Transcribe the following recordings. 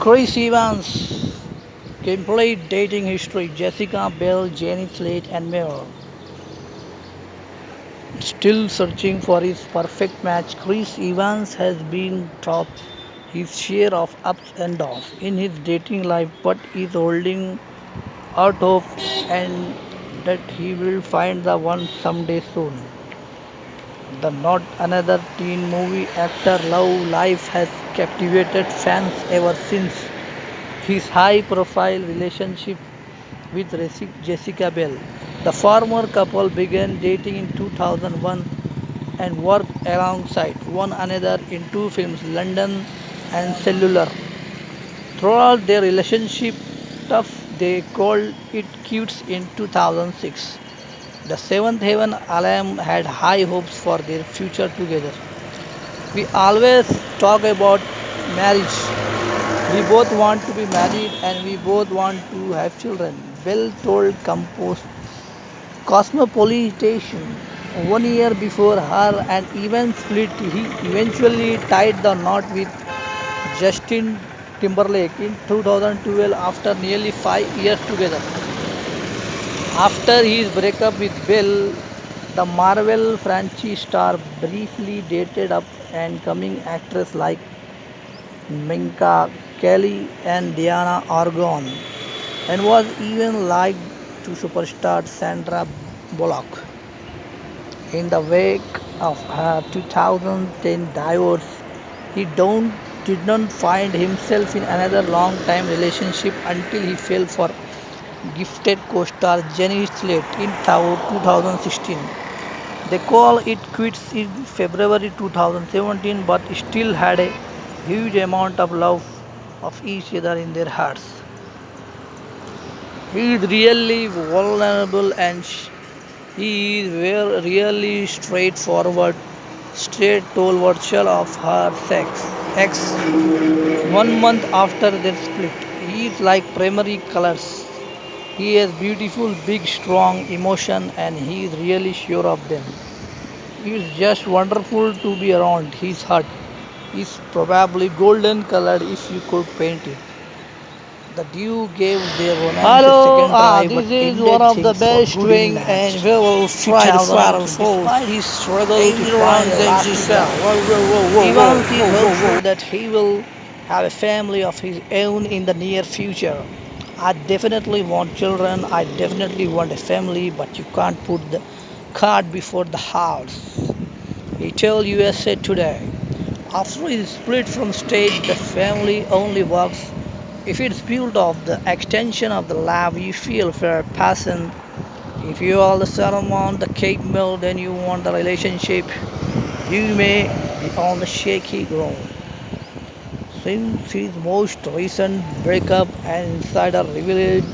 Chris Evans, complete dating history. Jessica Biel, Jenny Slate, and more. Still searching for his perfect match, Chris Evans has been through his share of ups and downs in his dating life, but is holding out hope and that he will find the one someday soon. The not another teen movie actor love life has captivated fans ever since his high profile relationship with Jessica Biel. The former couple began dating in 2001 and worked alongside one another in two films, London and Cellular. Throughout their relationship, tough, they called it quits in 2006. The Seventh Heaven alum had high hopes for their future together. We always talk about marriage. We both want to be married and we both want to have children. Bell told Cosmopolitan 1 year before her and even split. He eventually tied the knot with Justin Timberlake in 2012 after nearly 5 years together. After his breakup with Bell, the Marvel franchise star briefly dated up and coming actresses like Minka Kelly and Diana Argon and was even linked to superstar Sandra Bullock. In the wake of her 2010 divorce, he did not find himself in another long-time relationship until he fell for gifted co-star Jenny Slate in 2016. They call it quits in February 2017 but still had a huge amount of love of each other in their hearts. He is really vulnerable and he is really straightforward, straight told virtual of her ex 1 month after their split. He is like primary colors. He has beautiful, big, strong emotion and he is really sure of them. He is just wonderful to be around. His heart is probably golden colored if you could paint it. The Dew gave their romance a Hello, second try but this is one ended of the things for best good in doing and March we will try to fire 2018. force. Despite his struggle to Aim your find own a things lasting yourself. love, Whoa, whoa, whoa, whoa, whoa, Evans is whoa, whoa, whoa. hopeful that he will have a family of his own in the near future. I definitely want children, I definitely want a family, but you can't put the cart before the horse. He told USA Today. After his split from state, the family only works if it's built of the extension of the love you feel for a person. If you are the Solomon, the cake mill, then you want the relationship. You may be on the shaky ground. Since his most recent breakup, an insider revealed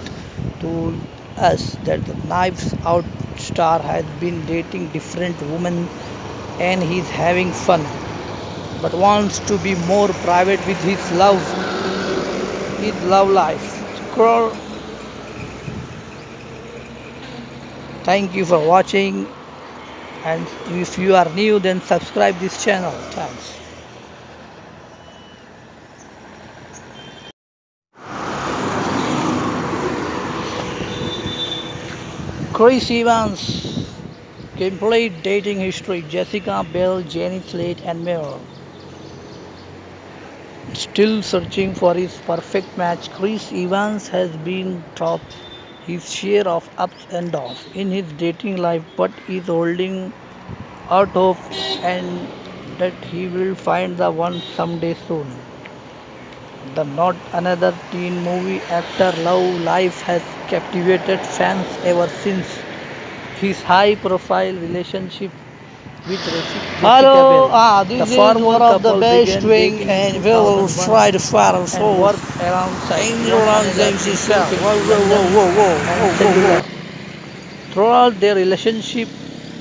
to us that the Knives Out star has been dating different women and he's having fun, but wants to be more private with his love life. Scroll. Thank you for watching, and if you are new, then subscribe this channel. Thanks. Chris Evans, complete dating history. Jessica Biel, Jenny Slate, and more. Still searching for his perfect match, Chris Evans has been through his share of ups and downs in his dating life, but is holding out hope and that he will find the one someday soon. The not another teen movie actor love life has captivated fans ever since his high profile relationship with Jessica Hello, Biel. The this is former one of the couple best began doing dating in and we will 2001 try to fire and force. worked alongside Aim one your own another things in two yourself. films, Whoa, whoa, whoa, London whoa, whoa, and whoa, whoa, whoa. Cellular. Throughout their relationship,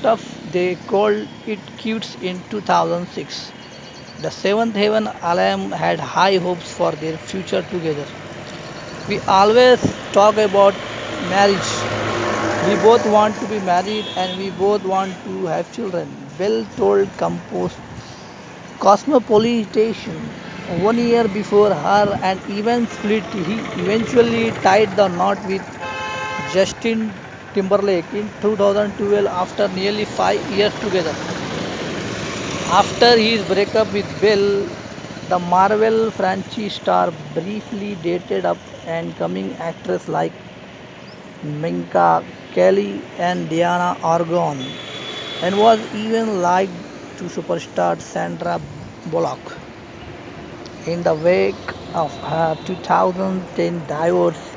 tough, they called it quits in 2006. The Seventh Heaven alum had high hopes for their future together. We always talk about marriage. We both want to be married and we both want to have children. Bell told Cosmopolitan 1 year before her and even split, he eventually tied the knot with Justin Timberlake in 2012 after nearly 5 years together. After his breakup with Belle, the Marvel franchise star briefly dated up and coming actresses like Minka Kelly and Diana Argon and was even linked to superstar Sandra Bullock. In the wake of her 2010 divorce,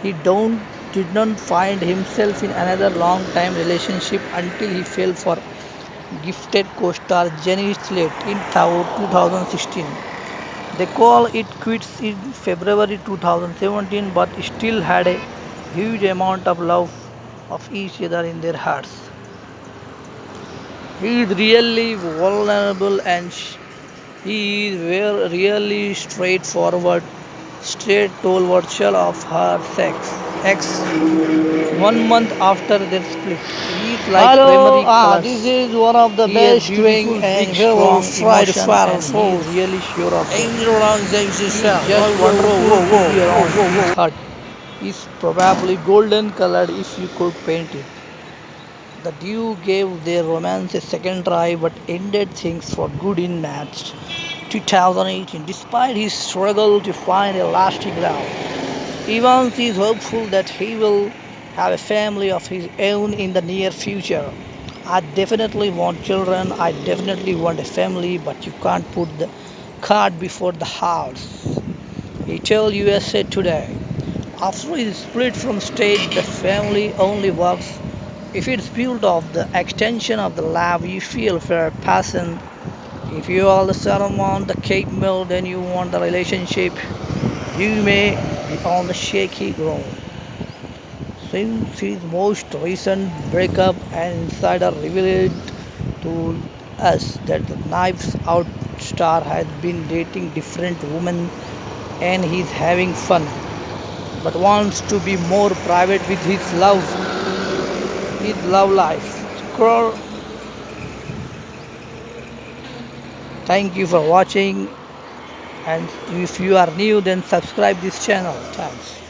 he did not find himself in another long-time relationship until he fell for gifted co-star Jenny Slate in 2016. They call it quits in February 2017 but still had a huge amount of love of each other in their hearts. He is really vulnerable and he is really straightforward, straight told virtual of her ex 1 month after their split. He is like Hello, primary this colors. is one of the He has best doing beautiful, big, and he will strong try to emotion fire and he food. is really sure of them. Angel organization He is yourself. just Whoa, whoa, whoa, wonderful whoa, to whoa, be whoa, around. whoa, His whoa. heart is probably golden colored if you could paint it. The duo gave their romance a second try but ended things for good in March 2018 despite his struggle to find a lasting love. Evans is hopeful that he will have a family of his own in the near future. I definitely want children, I definitely want a family, but you can't put the cart before the horse. He told USA Today. After his split from stage, the family only works if it's built of the extension of the love you feel for a person. If you are the Solomon, the cake mill, then you want the relationship. You may be on the shaky ground. Since his most recent breakup, an insider revealed to us that the Knives Out star has been dating different women and he's having fun, but wants to be more private with his love life. Scroll. Thank you for watching, and if you are new, then subscribe this channel. Thanks.